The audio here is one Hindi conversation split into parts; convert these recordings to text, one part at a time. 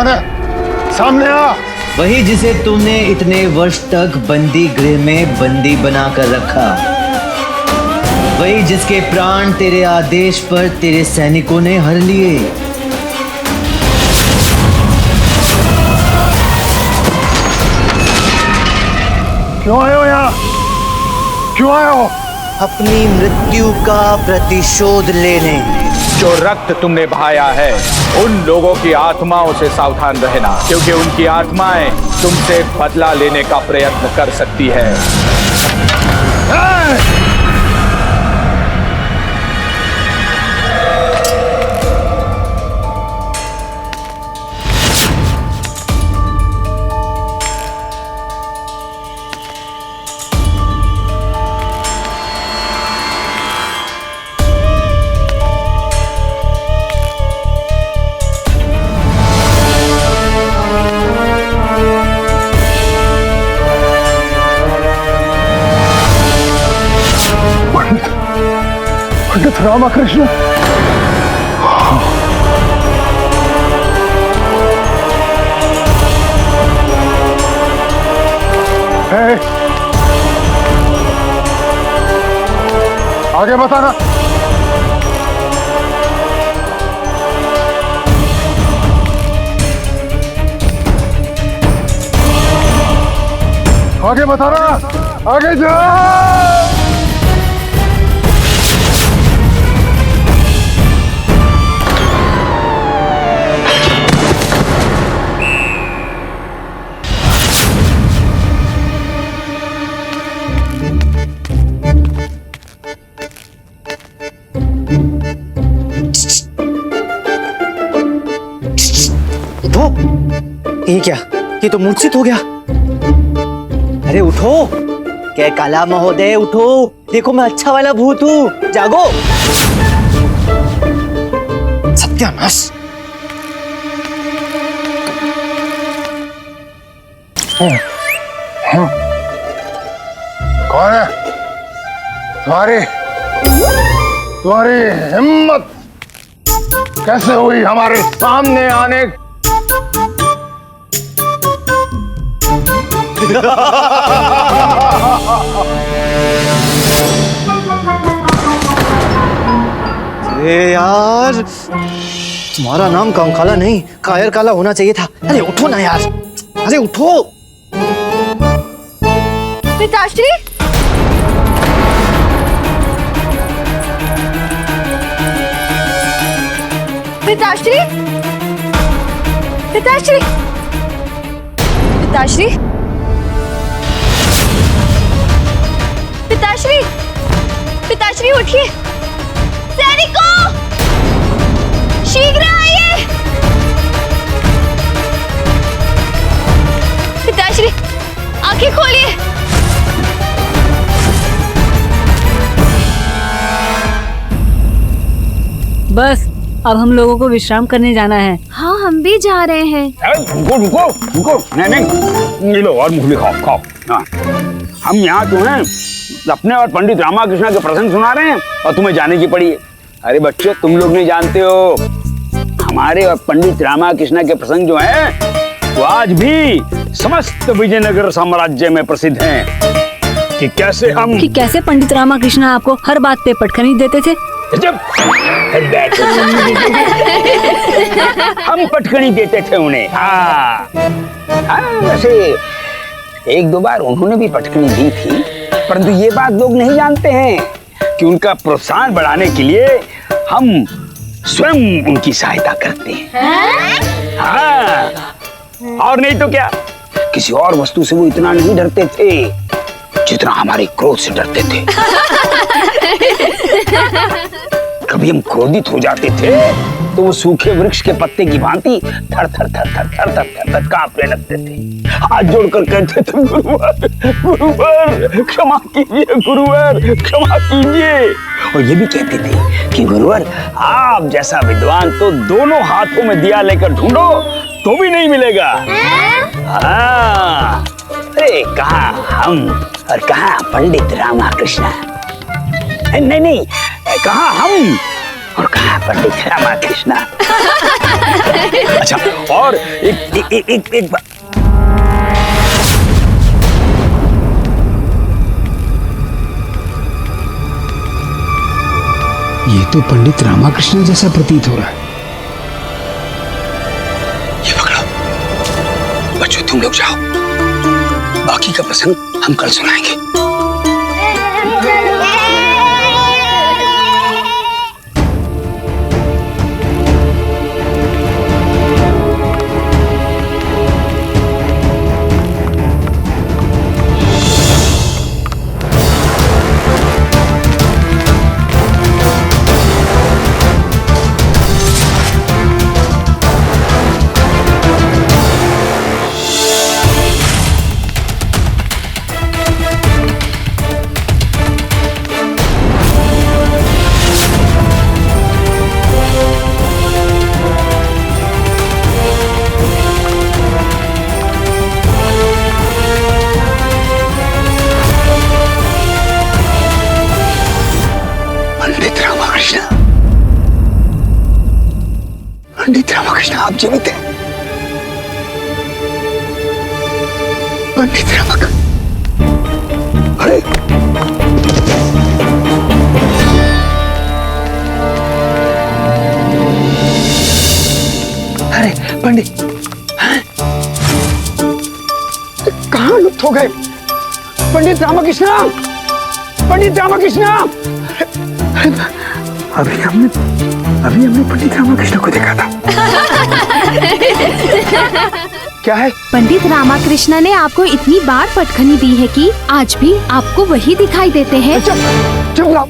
कौन है? सामने आ। वही जिसे तुमने इतने वर्ष तक बंदी गृह में बंदी बनाकर रखा, वही जिसके प्राण तेरे आदेश पर तेरे सैनिकों ने हर लिए। क्यों आए हो यहाँ? क्यों आए हो? अपनी मृत्यु का प्रतिशोध लेने। जो रक्त तुमने बहाया है उन लोगों की आत्माओं से सावधान रहना, क्योंकि उनकी आत्माएं तुमसे बदला लेने का प्रयत्न कर सकती है। पंडित रामाकृष्ण, आगे बताना। आगे बताना, आगे जा। ये क्या? ये तो मूर्छित हो गया। अरे उठो, क्या काला महोदय, उठो, देखो मैं अच्छा वाला भूत हूँ, जागो। सत्यानाश। कौन है? तुम्हारी हिम्मत कैसे हुई हमारे सामने आने? अरे यार, तुम्हारा नाम कंकाला नहीं कायर काला होना चाहिए था। अरे उठो ना यार, अरे उठो। पिताश्री, पिताश्री, पिताश्री, पिताश्री, पिताश्री, पिताश्री उठिए। सैनिकों, शीघ्र आइए। पिताश्री, आंखें खोलिए। बस अब हम लोगों को विश्राम करने जाना है। हाँ, हम भी जा रहे हैं। रुको रुको रुको, नहीं, ये लो और मूली खाओ खाओ। हाँ, हम यहाँ तो हैं अपने और पंडित रामाकृष्ण के प्रसंग सुना रहे हैं और तुम्हें जाने की पड़ी है। अरे बच्चों, तुम लोग नहीं जानते हो, हमारे और पंडित रामाकृष्ण के प्रसंग जो हैं वो आज भी समस्त विजयनगर साम्राज्य में प्रसिद्ध हैं। कि कैसे पंडित रामाकृष्ण आपको हर बात पे पटखनी देते थे। जब हम पटकनी देते थे उन्हें। हाँ, वैसे एक दो बार उन्होंने भी पटकनी दी थी, परंतु ये बात लोग नहीं जानते हैं कि उनका प्रोत्साहन बढ़ाने के लिए हम स्वयं उनकी सहायता करते हैं। हाँ, और नहीं तो क्या, किसी और वस्तु से वो इतना नहीं डरते थे जितना हमारे क्रोध से डरते थे। कभी हम क्रोधित हो जाते थे तो वो सूखे वृक्ष के पत्ते की भांति थर थर थर थर थर थर थर थर कांपने लगते थे। हाथ जोड़कर कहते थे, गुरुवर गुरुवर क्षमा कीजिए, गुरुवर क्षमा कीजिए। और ये भी कहते थे कि गुरुवर आप जैसा विद्वान तो दोनों हाथों में दिया लेकर ढूंढो तो भी नहीं मिलेगा। हाँ, अरे कहाँ हम और कहाँ पंडित रामाकृष्ण। नहीं, कहाँ हम और कहाँ पंडित रामाकृष्ण। अच्छा, और एक बात, ये तो पंडित रामाकृष्ण जैसा प्रतीत हो रहा है। ये पकड़ो बच्चों, तुम लोग जाओ, बाकी का प्रसंग हम कल सुनाएंगे। पंडित रामाकृष्ण, आप जीवित हैं? पंडित रामाकृष्ण, अरे पंडित कहाँ लुप्त हो गए? पंडित रामाकृष्ण, पंडित रामाकृष्ण, अभी हमने पंडित रामाकृष्ण को देखा था। क्या है? पंडित रामाकृष्ण ने आपको इतनी बार पटखनी दी है कि आज भी आपको वही दिखाई देते हैं। चुप रहो,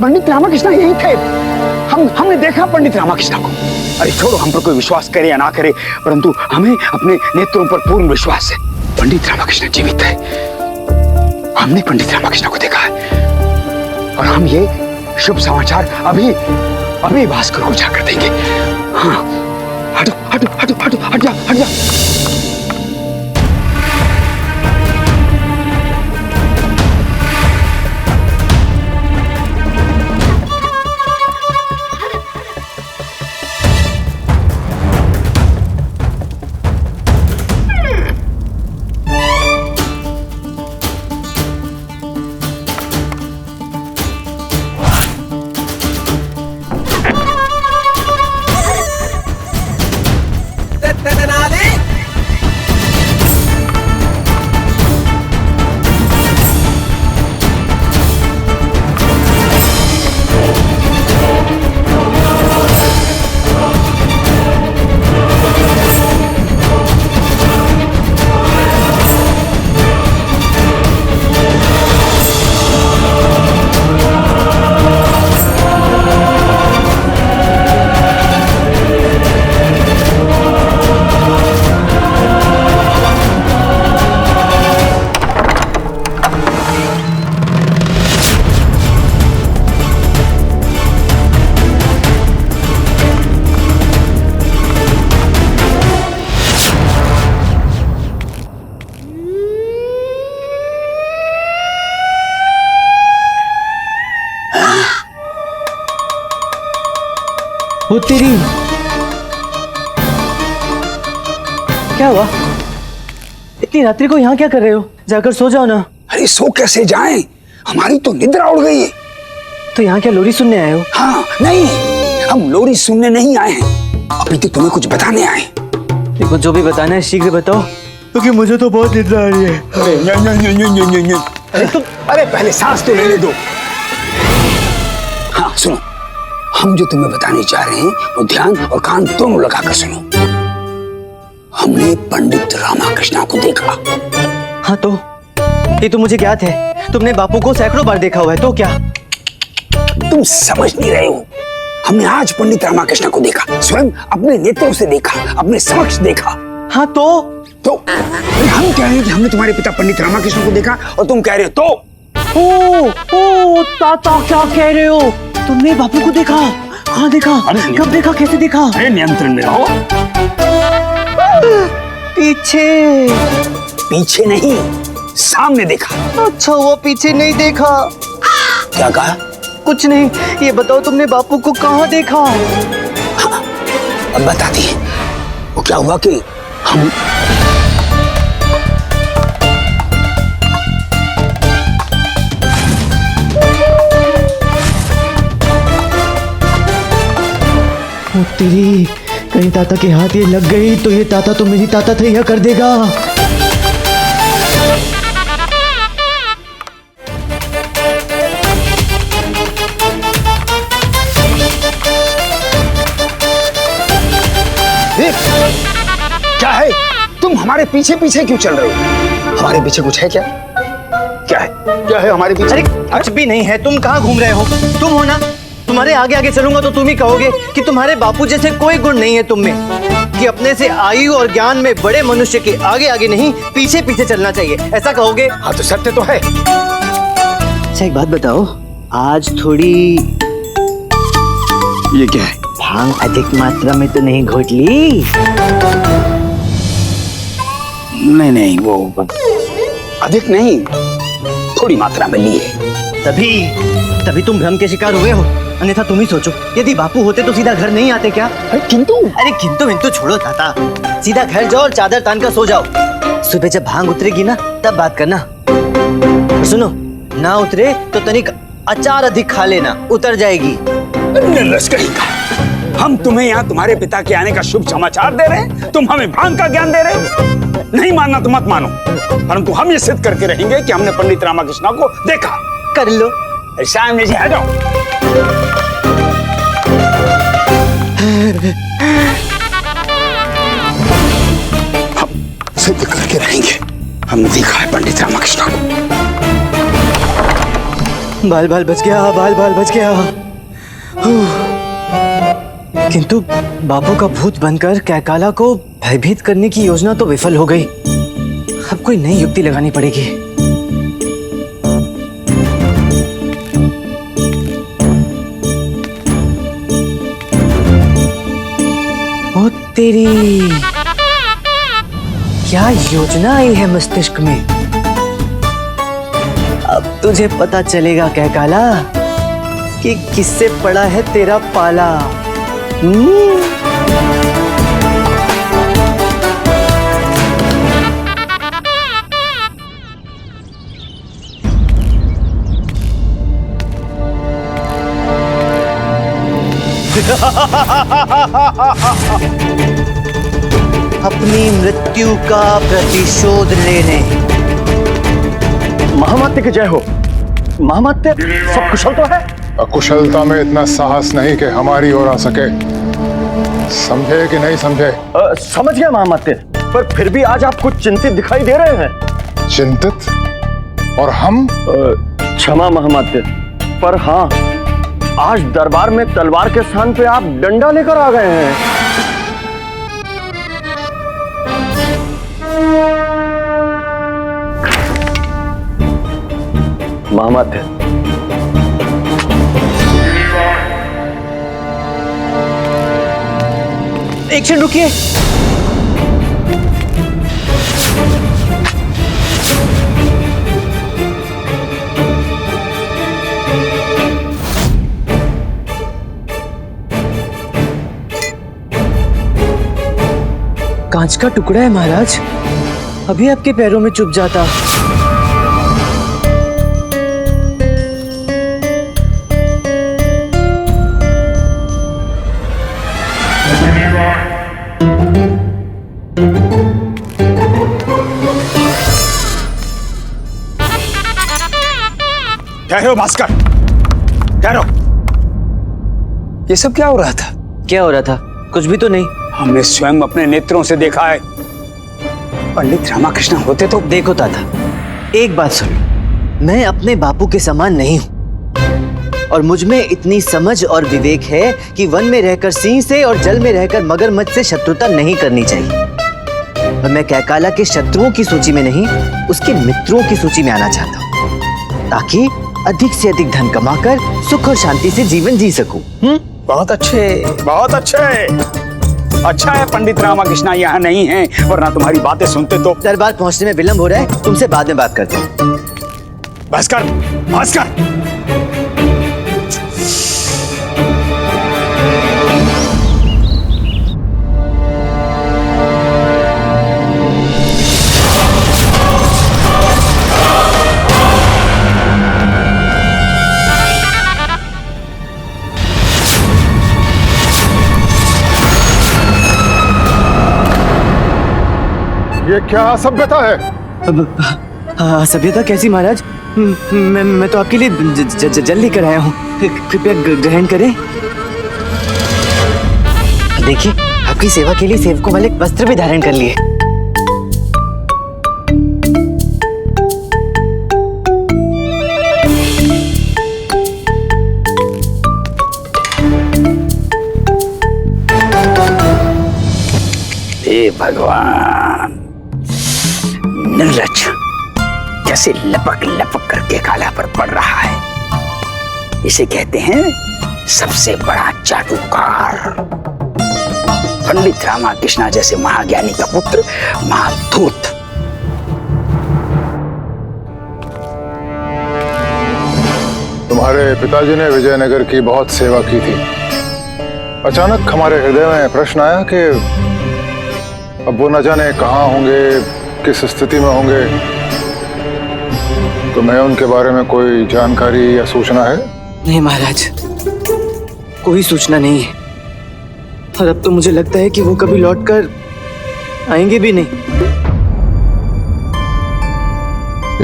पंडित रामाकृष्ण यही थे। हमने देखा पंडित रामाकृष्ण को। अरे छोड़ो, हम पर कोई विश्वास करे या ना करे, परंतु हमें अपने नेत्रों पर पूर्ण विश्वास है। पंडित रामाकृष्ण जीवित है। हमने पंडित रामाकृष्ण को देखा है और हम ये शुभ समाचार अभी भास्कर को जाकर देंगे। हाँ, हटो हटो हटो हटो, हट जा हट जा। वो तेरी, क्या हुआ? इतनी रात्रि को यहाँ क्या कर रहे हो? जाकर सो जाओ ना। अरे सो कैसे जाएं? हमारी तो निद्रा उड़ गई है। तो यहाँ क्या लोरी सुनने आए हो? हाँ, नहीं, हम लोरी सुनने नहीं आए हैं, अभी तो तुम्हें कुछ बताने आए। देखो, जो भी बताना है शीघ्र बताओ, क्योंकि मुझे तो बहुत निद्रा आ रही है। अरे पहले सांस तो लेने दो। हाँ सुनो, हम जो तुम्हें बताने जा रहे हैं वो ध्यान और कान दोनों लगाकर सुनो। हमने पंडित रामाकृष्ण को देखा। हाँ तो ये तो मुझे ज्ञात है, तुमने बापू को सैकड़ों बार देखा हुआ है, तो क्या? तुम समझ नहीं रहे हो। हमने आज पंडित रामाकृष्ण को देखा, स्वयं अपने नेत्रों से देखा, अपने समक्ष देखा। हाँ तो हम कह रहे हैं कि हमने तुम्हारे पिता पंडित रामाकृष्ण को देखा और तुम कह रहे हो तो। ओ ताता, क्या कह रहे हो? तुमने बापू को देखा? कहाँ देखा? कब देखा? कैसे देखा? अरे नियंत्रण में रहो। पीछे नहीं, सामने देखा। अच्छा, वो पीछे नहीं देखा। क्या कहा? कुछ नहीं, ये बताओ तुमने बापू को कहाँ देखा? अब बताती है। वो क्या हुआ कि हम ओ तेरी, कहीं ताता के हाथ ये लग गई तो ये ताता तो मेरी ताता थैया कर देगा। क्या है? तुम हमारे पीछे पीछे क्यों चल रहे हो? हमारे पीछे कुछ है क्या? क्या है? क्या है हमारे पीछे? अरे कुछ भी नहीं है, तुम कहाँ घूम रहे हो? तुम हो ना, तुम्हारे आगे आगे चलूंगा तो तुम ही कहोगे कि तुम्हारे बापू जैसे कोई गुण नहीं है तुम में, कि अपने से आयु और ज्ञान में बड़े मनुष्य के आगे आगे नहीं पीछे पीछे चलना चाहिए, ऐसा कहोगे? हाँ तो सत्य तो है। अच्छा एक बात बताओ, आज थोड़ी ये क्या है? भांग अधिक मात्रा में तो नहीं घोट ली? नहीं नहीं, वो अधिक नहीं, थोड़ी मात्रा में ली है। तभी तुम भ्रम के शिकार हुए हो, अन्यथा तुम ही सोचो, यदि बापू होते तो सीधा घर नहीं आते क्या? किंतु किंतु छोड़ो ताता, सीधा घर जाओ और चादर तान कर सो जाओ। सुबह जब भांग उतरेगी ना तब बात करना। और सुनो, ना उतरे तो तनिक अचार अधिक खा लेना, उतर जाएगी। निर्लज कहीं का। हम तुम्हें यहाँ तुम्हारे पिता के आने का शुभ समाचार दे रहे हैं, तुम हमें भांग का ज्ञान दे रहे हो। नहीं मानना तो मत मानो, परंतु हम ये सिद्ध करके रहेंगे कि हमने पंडित रामाकृष्ण को देखा। कर लो। सामने से हटो। हम सिद्ध करके रहेंगे, हमने देखा है पंडित रामाकृष्ण को। बाल बाल बच गया, बाल बाल बच गया। किंतु बापू का भूत बनकर कैकाला को भयभीत करने की योजना तो विफल हो गई। अब कोई नई युक्ति लगानी पड़ेगी। ओ तेरी, क्या योजना आई है मस्तिष्क में? अब तुझे पता चलेगा कैकाला कि किससे पड़ा है तेरा पाला। अपनी मृत्यु का प्रतिशोध लेने। महामात्य की जय हो। महामात्य, सब कुशल तो है? अकुशलता में इतना साहस नहीं कि हमारी ओर आ सके। समझे कि नहीं समझे? समझ गया महामात्य, पर फिर भी आज आप कुछ चिंतित दिखाई दे रहे हैं। चिंतित? और हम? क्षमा महामात्य, पर हाँ, आज दरबार में तलवार के स्थान पे आप डंडा लेकर आ गए हैं। महामात्य, एक क्षण रुकिए। कांच का टुकड़ा है महाराज, अभी आपके पैरों में चुभ जाता। ठहरो भास्कर, ठहरो। ये सब क्या हो रहा था? क्या हो रहा था? कुछ भी तो नहीं। हमने स्वयं अपने नेत्रों से देखा है। पंडित रामाकृष्ण होते तो। देखो ताता, एक बात सुन, मैं अपने बापू के समान नहीं हूं और मुझ में इतनी समझ और विवेक है कि वन में रहकर सिंह से और जल में रहकर मगरमच्छ से शत्रुता नहीं करनी चाहिए। और मैं कैकाला के शत्रुओं की सूची में नहीं, उसके मित्रों की सूची में आना चाहता हूं, ताकि अधिक से अधिक धन कमाकर सुख और शांति से जीवन जी सकूं। बहुत अच्छे, बहुत अच्छे। अच्छा है पंडित रामाकृष्ण यहाँ नहीं है, वरना तुम्हारी बातें सुनते तो। दरबार पहुंचने में विलंब हो रहा है, तुमसे बाद में बात करते हैं। भास्कर, भास्कर, क्या असभ्यता है? सभ्यता कैसी महाराज? मैं तो आपके लिए जल लेकर आया हूँ, कृपया ग्रहण करें। देखिए, आपकी सेवा के लिए सेवकों वाले वस्त्र भी धारण कर लिए। हे भगवान, निर्लज्ज कैसे लपक लपक करके काला पर पड़ रहा है। इसे कहते हैं सबसे बड़ा जादूकार। पंडित रामाकृष्णा जैसे महाज्ञानी का पुत्र महाधूर्त। तुम्हारे पिताजी ने विजयनगर की बहुत सेवा की थी। अचानक हमारे हृदय में प्रश्न आया कि अब वो न जाने कहाँ होंगे, किस स्थिति में होंगे। तुम्हें उनके बारे में कोई जानकारी या सूचना है? नहीं महाराज, कोई सूचना नहीं है। और अब तो मुझे लगता है कि वो कभी लौटकर आएंगे भी नहीं।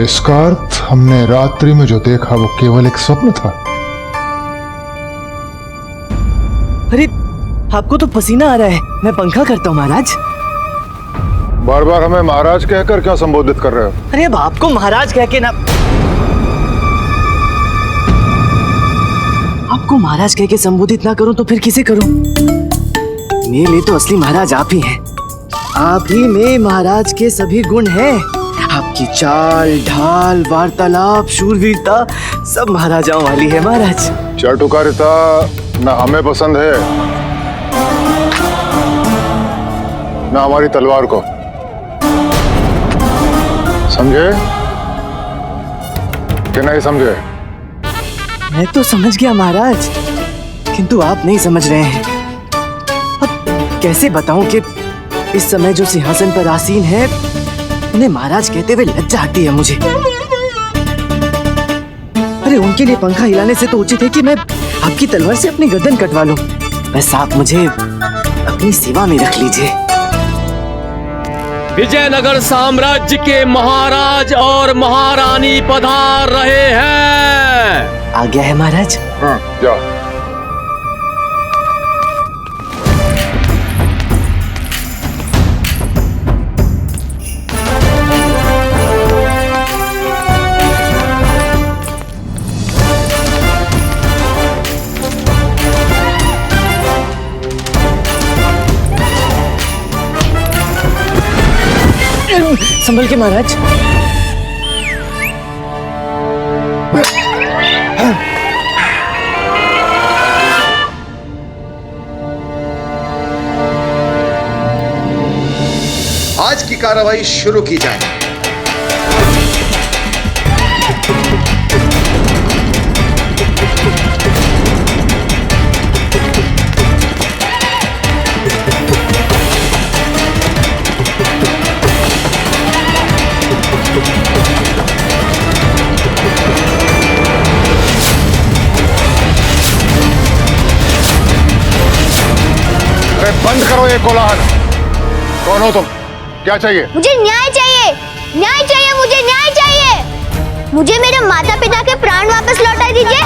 इसका अर्थ हमने रात्रि में जो देखा वो केवल एक स्वप्न था। अरे, आपको तो पसीना आ रहा है, मैं पंखा करता हूँ महाराज। बार बार हमें महाराज कहकर क्यों संबोधित कर रहे हो? अरे अब आपको महाराज कह के ना, आपको महाराज कह के संबोधित ना करूं तो फिर किसे करूं? मेरे लिए तो असली महाराज आप ही हैं। आप ही में महाराज के सभी गुण हैं। आपकी चाल ढाल, वार्तालाप, शूरवीरता सब महाराजाओं वाली है महाराज। चाटुकारिता न हमें पसंद है न हमारी तलवार को। समझे कि नहीं समझे? मैं तो समझ गया महाराज, किंतु आप नहीं समझ रहे हैं। अब कैसे बताऊं कि इस समय जो सिंहासन पर आसीन है उन्हें महाराज कहते हुए लज्जा आती है मुझे। अरे उनके लिए पंखा हिलाने से तो उचित है कि मैं आपकी तलवार से अपनी गर्दन कटवा लूं। बस आप मुझे अपनी सेवा में रख लीजिए। विजयनगर साम्राज्य के महाराज और महारानी पधार रहे हैं। आ गया है महाराज। जाओ। संभल के महाराज। आज की कार्रवाई शुरू की जाए। बंद करो ये कोलाहल। कौन हो तुम? क्या चाहिए? मुझे न्याय चाहिए, न्याय चाहिए, मुझे न्याय चाहिए। मुझे मेरे माता पिता के प्राण वापस लौटा दीजिए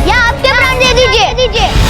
या आपके प्राण दे दीजिए।